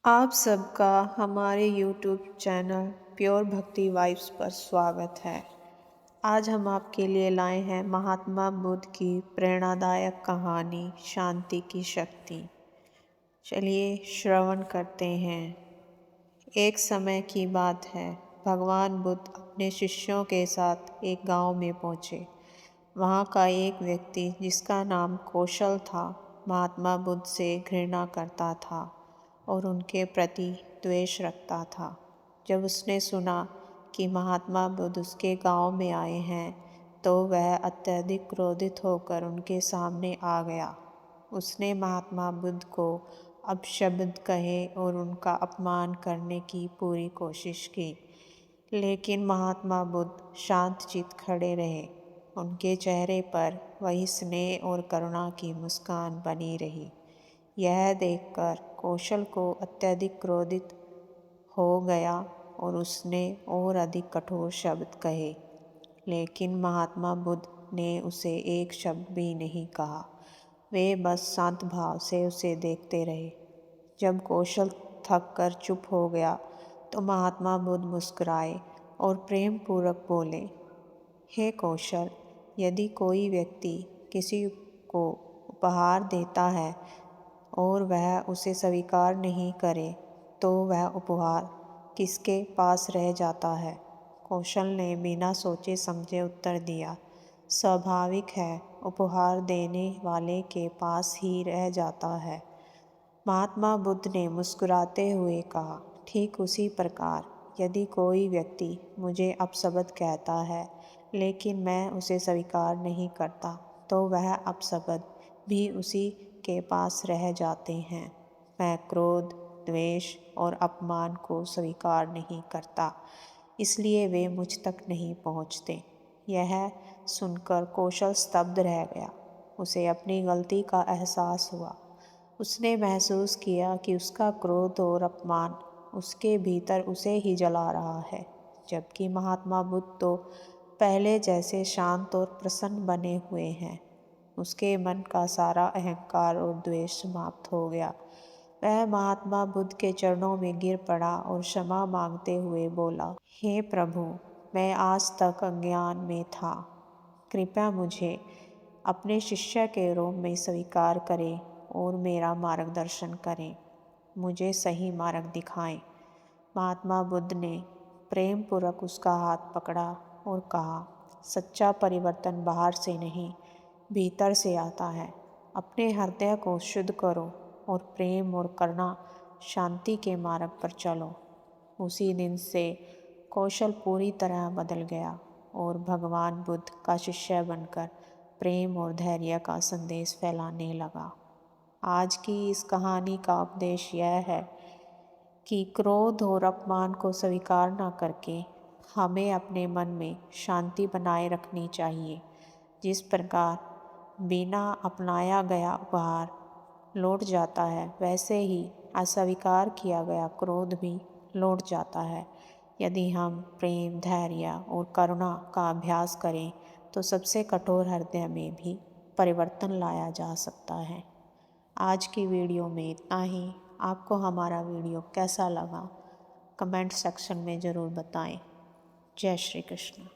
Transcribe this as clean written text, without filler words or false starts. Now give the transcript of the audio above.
आप सबका हमारे YouTube चैनल प्योर भक्ति वाइब्स पर स्वागत है। आज हम आपके लिए लाए हैं महात्मा बुद्ध की प्रेरणादायक कहानी शांति की शक्ति। चलिए श्रवण करते हैं। एक समय की बात है, भगवान बुद्ध अपने शिष्यों के साथ एक गांव में पहुँचे। वहाँ का एक व्यक्ति जिसका नाम कौशल था, महात्मा बुद्ध से घृणा करता था और उनके प्रति द्वेष रखता था। जब उसने सुना कि महात्मा बुद्ध उसके गांव में आए हैं तो वह अत्यधिक क्रोधित होकर उनके सामने आ गया। उसने महात्मा बुद्ध को अपशब्द कहे और उनका अपमान करने की पूरी कोशिश की, लेकिन महात्मा बुद्ध शांतचित्त खड़े रहे। उनके चेहरे पर वही स्नेह और करुणा की मुस्कान बनी रही। यह देखकर कौशल को अत्यधिक क्रोधित हो गया और उसने और अधिक कठोर शब्द कहे, लेकिन महात्मा बुद्ध ने उसे एक शब्द भी नहीं कहा। वे बस शांत भाव से उसे देखते रहे। जब कौशल थक कर चुप हो गया तो महात्मा बुद्ध मुस्कुराए और प्रेम पूर्वक बोले, हे कौशल, यदि कोई व्यक्ति किसी को उपहार देता है और वह उसे स्वीकार नहीं करे तो वह उपहार किसके पास रह जाता है? कौशल ने बिना सोचे समझे उत्तर दिया, स्वाभाविक है, उपहार देने वाले के पास ही रह जाता है। महात्मा बुद्ध ने मुस्कुराते हुए कहा, ठीक उसी प्रकार यदि कोई व्यक्ति मुझे अपशब्द कहता है लेकिन मैं उसे स्वीकार नहीं करता तो वह अपशब्द भी उसी के पास रह जाते हैं। मैं क्रोध, द्वेष और अपमान को स्वीकार नहीं करता, इसलिए वे मुझ तक नहीं पहुँचते। यह सुनकर कौशल स्तब्ध रह गया। उसे अपनी गलती का एहसास हुआ। उसने महसूस किया कि उसका क्रोध और अपमान उसके भीतर उसे ही जला रहा है, जबकि महात्मा बुद्ध तो पहले जैसे शांत और प्रसन्न बने हुए हैं। उसके मन का सारा अहंकार और द्वेष समाप्त हो गया। वह महात्मा बुद्ध के चरणों में गिर पड़ा और क्षमा मांगते हुए बोला, हे प्रभु, मैं आज तक अज्ञान में था। कृपया मुझे अपने शिष्य के रूप में स्वीकार करें और मेरा मार्गदर्शन करें। मुझे सही मार्ग दिखाएं। महात्मा बुद्ध ने प्रेम पूर्वक उसका हाथ पकड़ा और कहा, सच्चा परिवर्तन बाहर से नहीं, भीतर से आता है। अपने हृदय को शुद्ध करो और प्रेम और करुणा, शांति के मार्ग पर चलो। उसी दिन से कौशल पूरी तरह बदल गया और भगवान बुद्ध का शिष्य बनकर प्रेम और धैर्य का संदेश फैलाने लगा। आज की इस कहानी का उपदेश यह है कि क्रोध और अपमान को स्वीकार न करके हमें अपने मन में शांति बनाए रखनी चाहिए। जिस प्रकार बिना अपनाया गया उपहार लौट जाता है, वैसे ही अस्वीकार किया गया क्रोध भी लौट जाता है। यदि हम प्रेम, धैर्य और करुणा का अभ्यास करें तो सबसे कठोर हृदय में भी परिवर्तन लाया जा सकता है। आज की वीडियो में इतना ही। आपको हमारा वीडियो कैसा लगा कमेंट सेक्शन में ज़रूर बताएं। जय श्री कृष्ण।